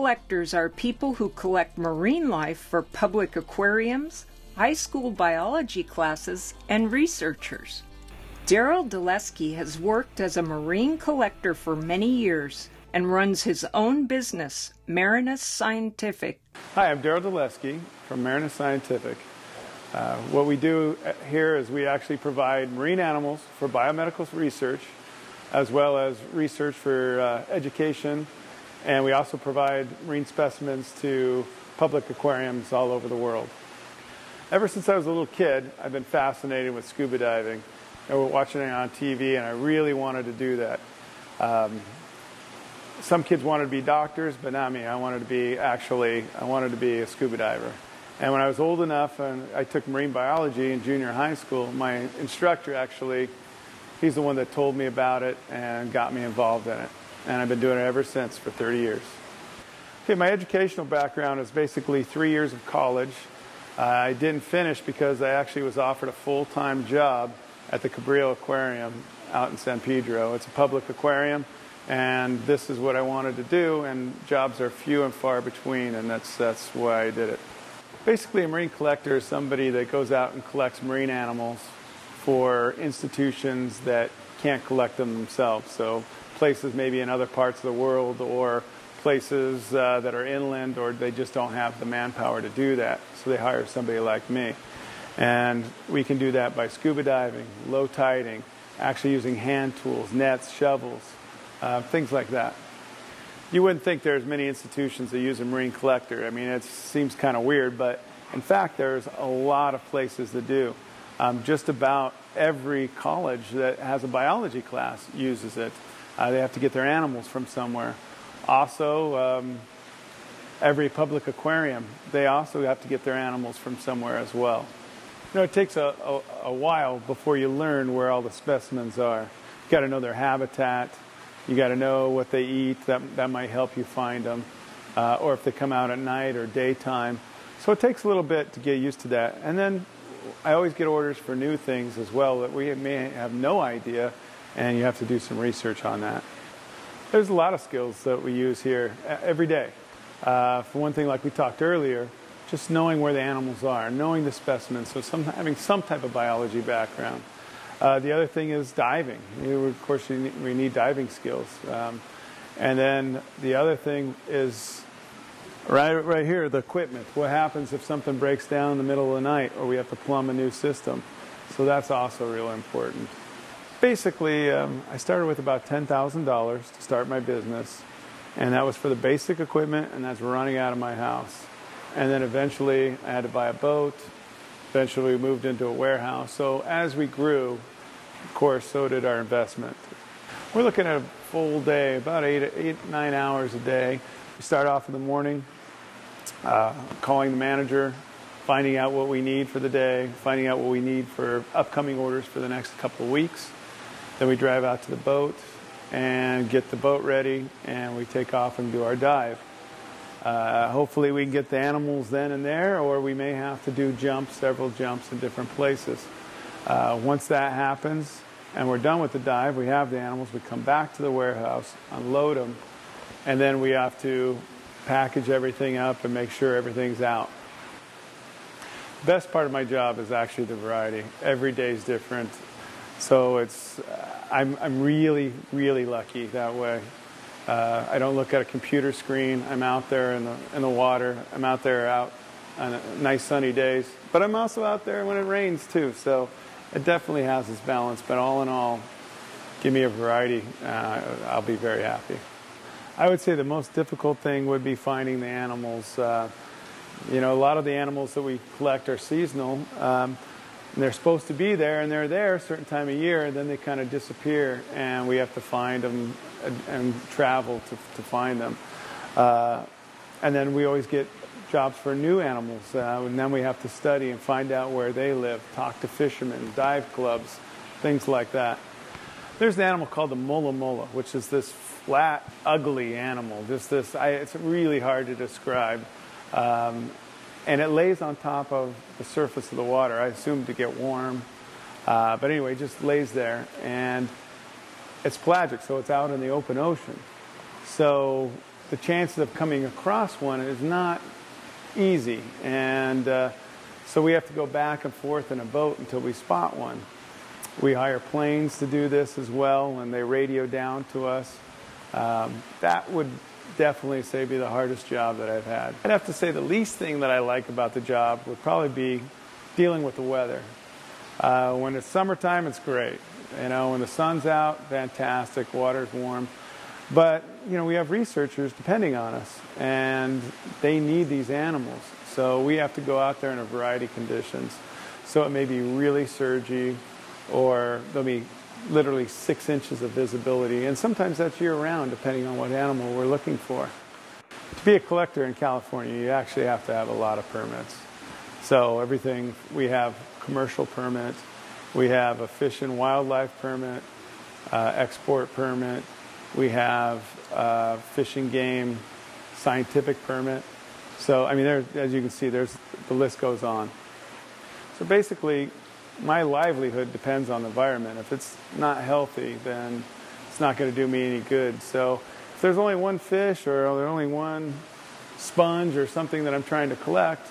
collectors are people who collect marine life for public aquariums, high school biology classes, and researchers. Darryl Deleske has worked as a marine collector for many years and runs his own business, Marinus Scientific. Hi, I'm Darryl Deleske from Marinus Scientific. What we do here is we actually provide marine animals for biomedical research, as well as research for education, and we also provide marine specimens to public aquariums all over the world. Ever since I was a little kid, I've been fascinated with scuba diving. I was watching it on TV, and I really wanted to do that. Some kids wanted to be doctors, but not me. I wanted to be a scuba diver. And when I was old enough, and I took marine biology in junior high school, my instructor actually, he's the one that told me about it and got me involved in it. And I've been doing it ever since for 30 years. Okay, my educational background is basically 3 years of college. I didn't finish because I actually was offered a full-time job at the Cabrillo Aquarium out in San Pedro. It's a public aquarium, and this is what I wanted to do, and jobs are few and far between, and that's why I did it. Basically, a marine collector is somebody that goes out and collects marine animals for institutions that can't collect them themselves. So places maybe in other parts of the world, or places that are inland, or they just don't have the manpower to do that. So they hire somebody like me. And we can do that by scuba diving, low tiding, actually using hand tools, nets, shovels, things like that. You wouldn't think there's many institutions that use a marine collector. I mean, it seems kind of weird, but in fact, there's a lot of places that do. Just about every college that has a biology class uses it. They have to get their animals from somewhere. Also, every public aquarium, they also have to get their animals from somewhere as well. You know, it takes a while before you learn where all the specimens are. You got to know their habitat. You got to know what they eat. That might help you find them, or if they come out at night or daytime. So it takes a little bit to get used to that. And then I always get orders for new things as well that we may have no idea, and you have to do some research on that. There's a lot of skills that we use here every day. For one thing, like we talked earlier, just knowing where the animals are, knowing the specimens, so having some type of biology background. The other thing is diving. Of course, we need diving skills. And then the other thing is right here, the equipment. What happens if something breaks down in the middle of the night, or we have to plumb a new system? So that's also real important. Basically, I started with about $10,000 to start my business, and that was for the basic equipment, and that's running out of my house. And then eventually I had to buy a boat. Eventually we moved into a warehouse. So as we grew, of course, so did our investment. We're looking at a full day, about 9 hours a day. We start off in the morning, calling the manager, finding out what we need for the day, finding out what we need for upcoming orders for the next couple of weeks. Then we drive out to the boat and get the boat ready, and we take off and do our dive. Hopefully we can get the animals then and there, or we may have to do several jumps in different places. Once that happens and we're done with the dive, we have the animals, we come back to the warehouse, unload them, and then we have to package everything up and make sure everything's out. The best part of my job is actually the variety. Every day is different. So I'm really, really lucky that way. I don't look at a computer screen. I'm out there in the water. I'm out there out on nice sunny days. But I'm also out there when it rains too. So it definitely has its balance. But all in all, give me a variety. I'll be very happy. I would say the most difficult thing would be finding the animals. You know, a lot of the animals that we collect are seasonal. And they're supposed to be there, and they're there a certain time of year, and then they kind of disappear, and we have to find them and travel to find them. And then we always get jobs for new animals, and then we have to study and find out where they live, talk to fishermen, dive clubs, things like that. There's an animal called the mola mola, which is this flat, ugly animal. It's really hard to describe. And it lays on top of the surface of the water, I assume to get warm. But anyway, it just lays there. And it's pelagic, so it's out in the open ocean. So the chances of coming across one is not easy. And so we have to go back and forth in a boat until we spot one. We hire planes to do this as well, and they radio down to us. That would definitely say be the hardest job that I've had. I'd have to say the least thing that I like about the job would probably be dealing with the weather. When it's summertime, it's great. You know, when the sun's out, fantastic, water's warm. But, you know, we have researchers depending on us, and they need these animals. So we have to go out there in a variety of conditions. So it may be really surgy, or there'll be literally 6 inches of visibility. And sometimes that's year-round, depending on what animal we're looking for. To be a collector in California, you actually have to have a lot of permits. So everything, we have commercial permit, we have a fish and wildlife permit, export permit, we have fish and game scientific permit. So, I mean, as you can see, the list goes on. So basically, my livelihood depends on the environment. If it's not healthy, then it's not going to do me any good. So if there's only one fish or there's only one sponge or something that I'm trying to collect,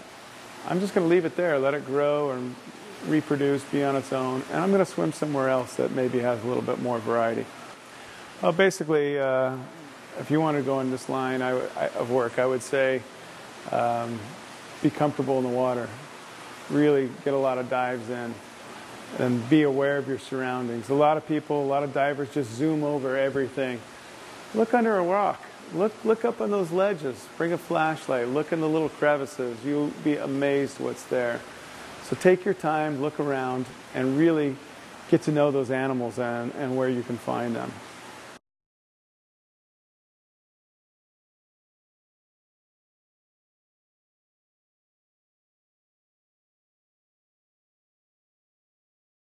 I'm just going to leave it there, let it grow and reproduce, be on its own, and I'm going to swim somewhere else that maybe has a little bit more variety. Well, basically, if you want to go in this line of work, I would say be comfortable in the water. Really get a lot of dives in and be aware of your surroundings. A lot of people, a lot of divers just zoom over everything. Look under a rock. Look up on those ledges. Bring a flashlight. Look in the little crevices. You'll be amazed what's there. So take your time, look around, and really get to know those animals and where you can find them.